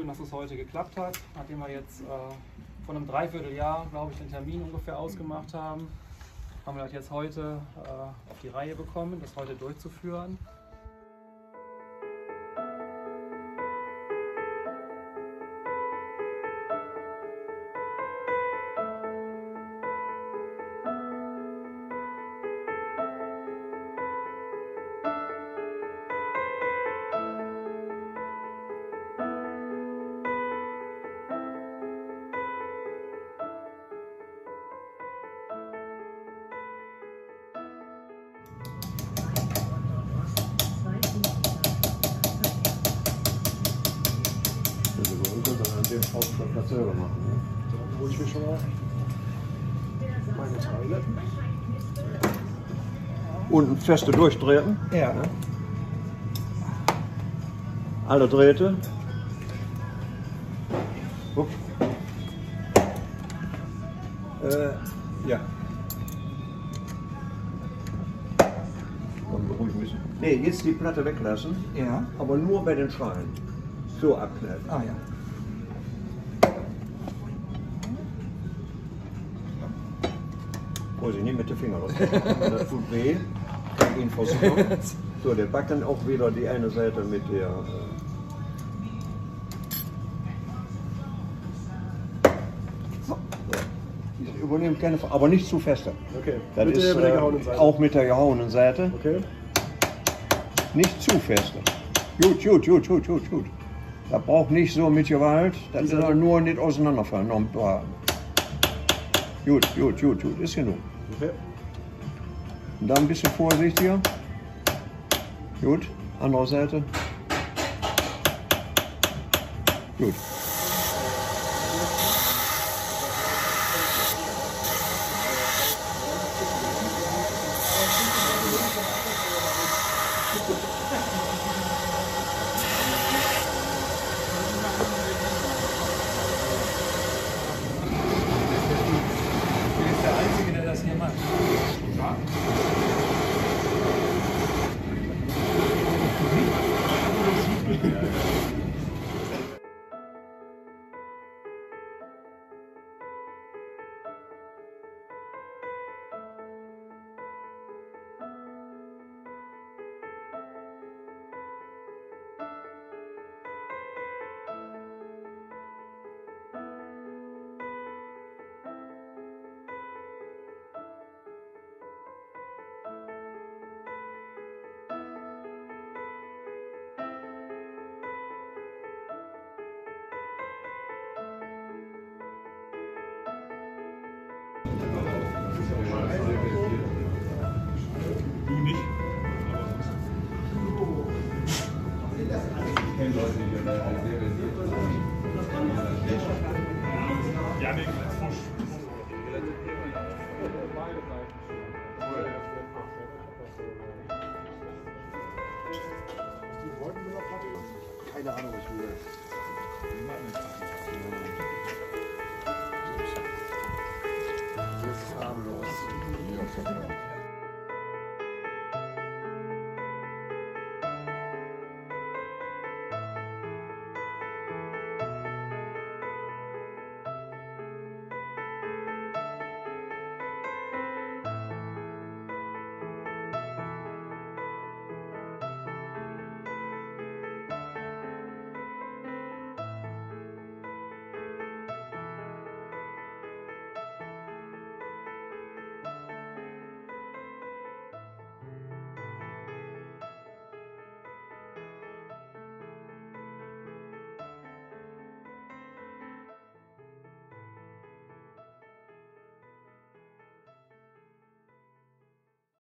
schön, dass es heute geklappt hat, nachdem wir jetzt vor einem Dreivierteljahr, glaube ich, den Termin ungefähr ausgemacht haben. Haben wir das jetzt heute auf die Reihe bekommen, das heute durchzuführen. Das selber machen. Ne? Dann hole ich mir schon mal meine Teile. Unten feste durchdrehen. Ja. Ne? Alle Drähte. Ups. Ja. Dann beruhig ein bisschen. Nee, jetzt die Platte weglassen. Ja. Aber nur bei den Schalen. So abknallen. Ah ja. Vorsicht, nicht mit den Fingern raus. Das tut weh. Kann ihn versuchen. So, der Backen auch wieder die eine Seite mit der. So. Die übernehmen keine, aber nicht zu feste. Okay. Das mit ist der gehauenen Seite. auch mit der gehauenen Seite. Okay. Nicht zu feste. Gut. Das braucht nicht so mit Gewalt. Das soll nur nicht auseinanderfallen. Noch ein paar. Gut. Ist genug. Okay. Und dann ein bisschen vorsichtiger. Gut. Andere Seite. Gut. Du nicht. Ich kenne Leute, die da sehr versiert sind. Ja, wegen als Fusch. Keine Ahnung, was ich will.